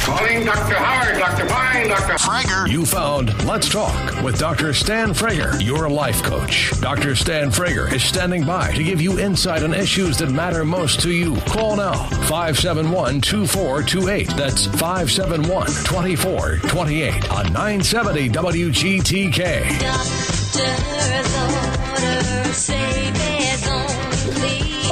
Calling Dr. Howard, Dr. Fine, Dr. Frager. You found Let's Talk with Dr. Stan Frager, your life coach. Dr. Stan Frager is standing by to give you insight on issues that matter most to you. Call now, 571-2428. That's 571-2428 on 970 WGTK.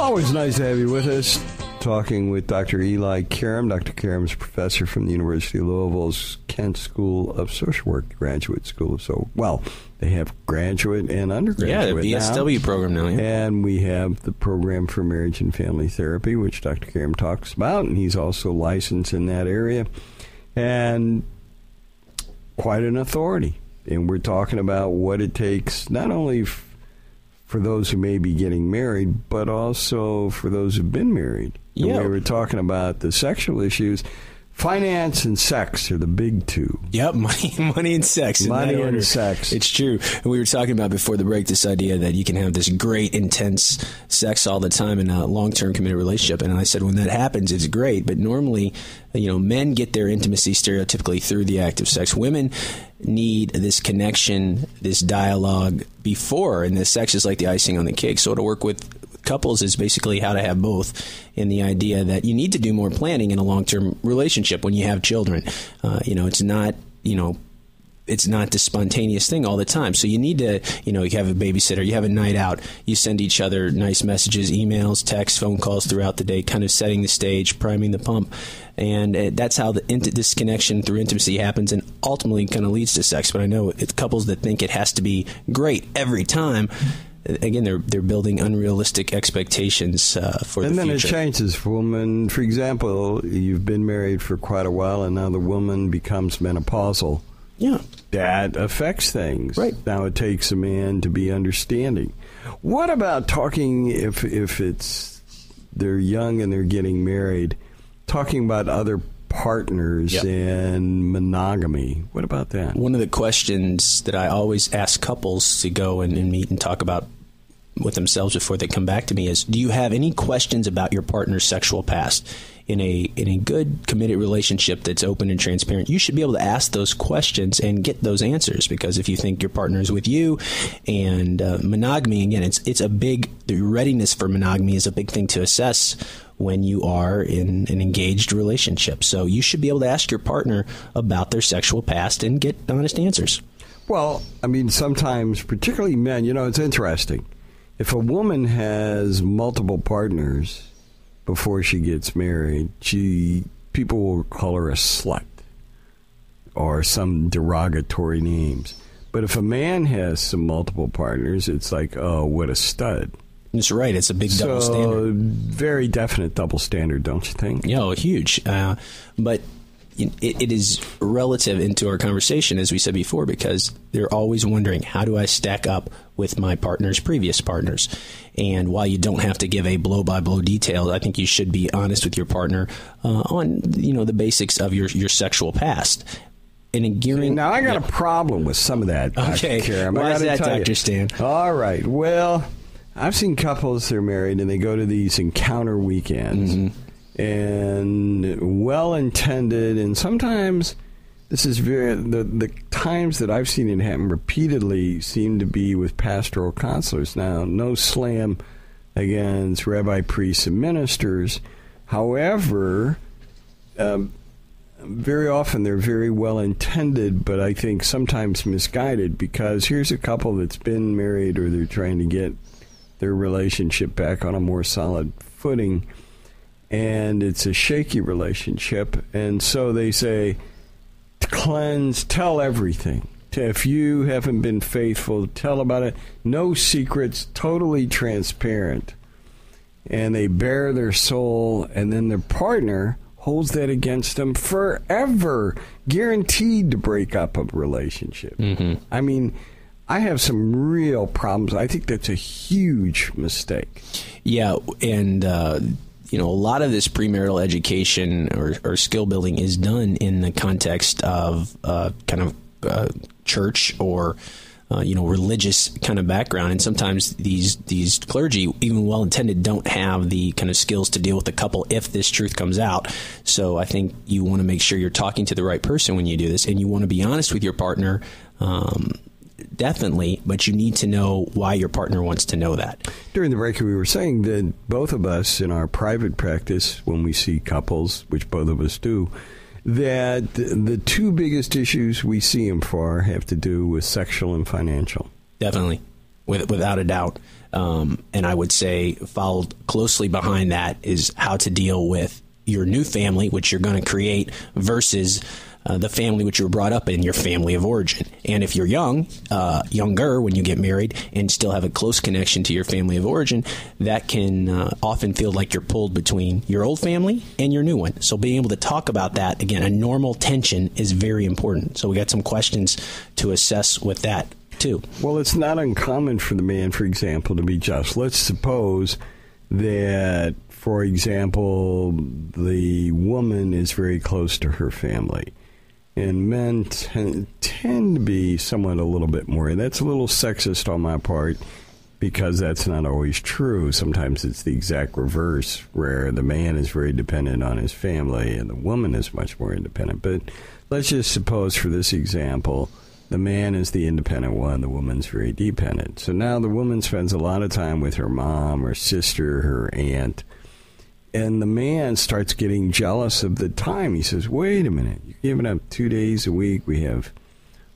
Always nice to have you with us. Talking with Dr. Eli Karam. Dr. Karam is a professor from the University of Louisville's Kent School of Social Work, graduate school. So, well, they have graduate and undergraduate the BSW program now. Yeah. And we have the program for marriage and family therapy, which Dr. Karam talks about, and he's also licensed in that area. And quite an authority. And we're talking about what it takes, not only for those who may be getting married, but also for those who've been married. Yeah. And we were talking about the sexual issues. Finance and sex are the big two. Yep, money and sex. Money and sex. It's true. And we were talking about before the break this idea that you can have this great, intense sex all the time in a long-term committed relationship. And I said when that happens, it's great. But normally, men get their intimacy stereotypically through the act of sex. Women need this connection, this dialogue before, and the sex is like the icing on the cake. So to work with couples is basically how to have both, in the idea that you need to do more planning in a long-term relationship when you have children. It's not this spontaneous thing all the time. So you need to, you have a babysitter, you have a night out, you send each other nice messages, emails, texts, phone calls throughout the day, kind of setting the stage, priming the pump. And that's how this connection through intimacy happens and ultimately kind of leads to sex. But I know it's couples that think it has to be great every time. Again, they're building unrealistic expectations for the future. And then it changes for women. For example, you've been married for quite a while, and now the woman becomes menopausal. Yeah. That affects things. Right. Now it takes a man to be understanding. What about talking, if they're young and they're getting married, talking about other partners and monogamy? What about that? One of the questions that I always ask couples to go and meet and talk about with themselves before they come back to me is, do you have any questions about your partner's sexual past? In a good committed relationship that's open and transparent, you should be able to ask those questions and get those answers, because if you think your partner is with you, and monogamy, again, the readiness for monogamy is a big thing to assess when you are in an engaged relationship. So you should be able to ask your partner about their sexual past and get honest answers. Well, I mean, sometimes, particularly men, it's interesting. If a woman has multiple partners before she gets married, people will call her a slut or some derogatory names. But if a man has some multiple partners, it's like, oh, what a stud. That's right. It's a big double standard. Very definite double standard, don't you think? Yeah, huge. But it is relative into our conversation, as we said before, because they're always wondering, how do I stack up with my partner's previous partners? And while you don't have to give a blow-by-blow detail, I think you should be honest with your partner on the basics of your sexual past. And now, I got a problem with some of that, okay. Dr. Karam. Why is that, Dr. Stan? All right. Well, I've seen couples that are married, and they go to these encounter weekends. Mm-hmm. And well-intended, and sometimes this is the times that I've seen it happen repeatedly seem to be with pastoral counselors. Now, no slam against rabbi, priests, and ministers. However, very often they're very well-intended, but I think sometimes misguided, because here's a couple that's been married, or they're trying to get their relationship back on a more solid footing, and it's a shaky relationship, and so they say, cleanse, tell everything. If you haven't been faithful, tell about it. No secrets, totally transparent. And they bare their soul, and then their partner holds that against them forever, guaranteed to break up a relationship. Mm-hmm. I mean, I have some real problems. I think that's a huge mistake. Yeah, and a lot of this premarital education or skill building is done in the context of church or religious kind of background, and sometimes these clergy, even well-intended, don't have the kind of skills to deal with the couple if this truth comes out. So I think you want to make sure you're talking to the right person when you do this, and you want to be honest with your partner, definitely, but you need to know why your partner wants to know that. During the break, we were saying that both of us in our private practice, when we see couples, which both of us do, that the two biggest issues we see them for have to do with sexual and financial. Definitely, without a doubt. And I would say followed closely behind that is how to deal with your new family, which you're going to create, versus the family which you were brought up in, your family of origin. And if you're younger when you get married and still have a close connection to your family of origin, that can often feel like you're pulled between your old family and your new one. So being able to talk about that, again, a normal tension is very important. So we got some questions to assess with that too. Well, it's not uncommon for the man, for example, to be just. Let's suppose that, for example, the woman is very close to her family. And men tend to be somewhat a little bit more. And that's a little sexist on my part, because that's not always true. Sometimes it's the exact reverse, where the man is very dependent on his family and the woman is much more independent. But let's just suppose, for this example, the man is the independent one, the woman's very dependent. So now the woman spends a lot of time with her mom, her sister, her aunt. And the man starts getting jealous of the time. He says, wait a minute, you're giving up 2 days a week. We have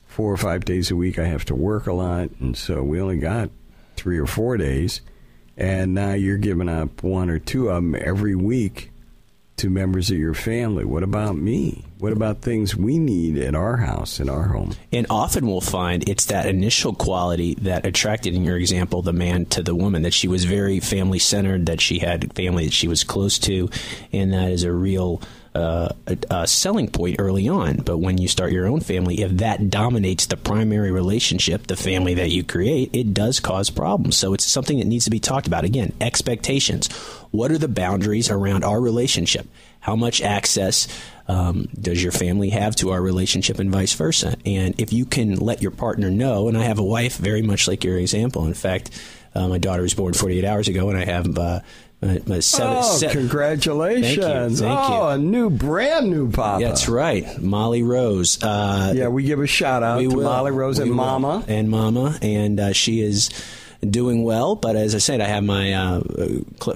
4 or 5 days a week. I have to work a lot, and so we only got 3 or 4 days. And now you're giving up 1 or 2 of them every week to members of your family. What about me? What about things we need at our house, in our home? And often we'll find it's that initial quality that attracted, in your example, the man to the woman, that she was very family-centered, that she had family that she was close to, and that is a real a selling point early on. But when you start your own family, if that dominates the primary relationship, the family that you create, it does cause problems. So it's something that needs to be talked about. Again, expectations. What are the boundaries around our relationship? How much access does your family have to our relationship, and vice versa? And if you can let your partner know, and I have a wife very much like your example. In fact, my daughter was born 48 hours ago, and I have congratulations. Thank you. A brand new papa. That's right. Molly Rose. We give a shout out to Molly Rose and Mama. And she is doing well. But as I said, I have my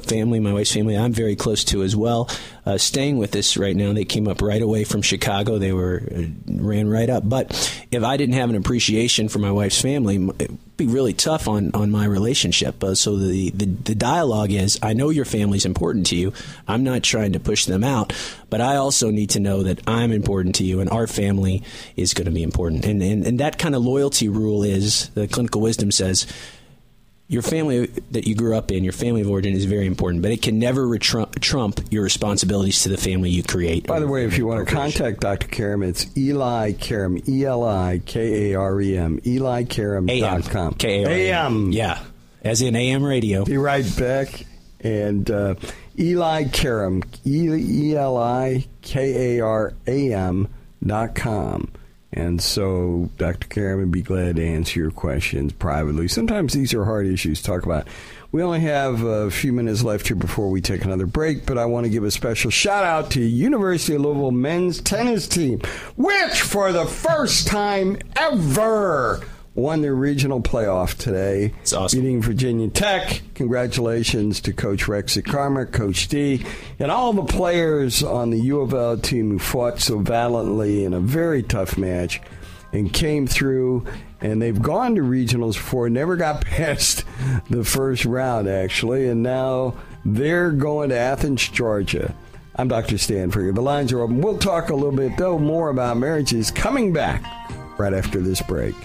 family, my wife's family, I'm very close to as well, staying with us right now. They came up right away from Chicago. They ran right up. But if I didn't have an appreciation for my wife's family, it would be really tough on my relationship. So the dialogue is, I know your family's important to you. I'm not trying to push them out, but I also need to know that I'm important to you, and our family is going to be important. And that kind of loyalty rule is, the clinical wisdom says, your family that you grew up in, your family of origin, is very important, but it can never trump your responsibilities to the family you create. By the way, if you want to contact Dr. Karam, it's Eli Karam, ELIKAREM, EliKaram.com. K-A-R-M. Yeah, as in AM radio. Be right back. And Eli Karam, ELIKARAM.com. And so Dr. Karam would be glad to answer your questions privately. Sometimes these are hard issues to talk about. We only have a few minutes left here before we take another break, but I want to give a special shout-out to University of Louisville men's tennis team, which for the first time ever won their regional playoff today. It's awesome. Beating Virginia Tech. Congratulations to Coach Rexy Karma, Coach D, and all the players on the U of L team who fought so valiantly in a very tough match and came through. And they've gone to regionals before, never got past the first round, actually, and now they're going to Athens, Georgia. I'm Dr. Stan Frigger. The lines are open. We'll talk a little bit, though, more about marriages coming back right after this break.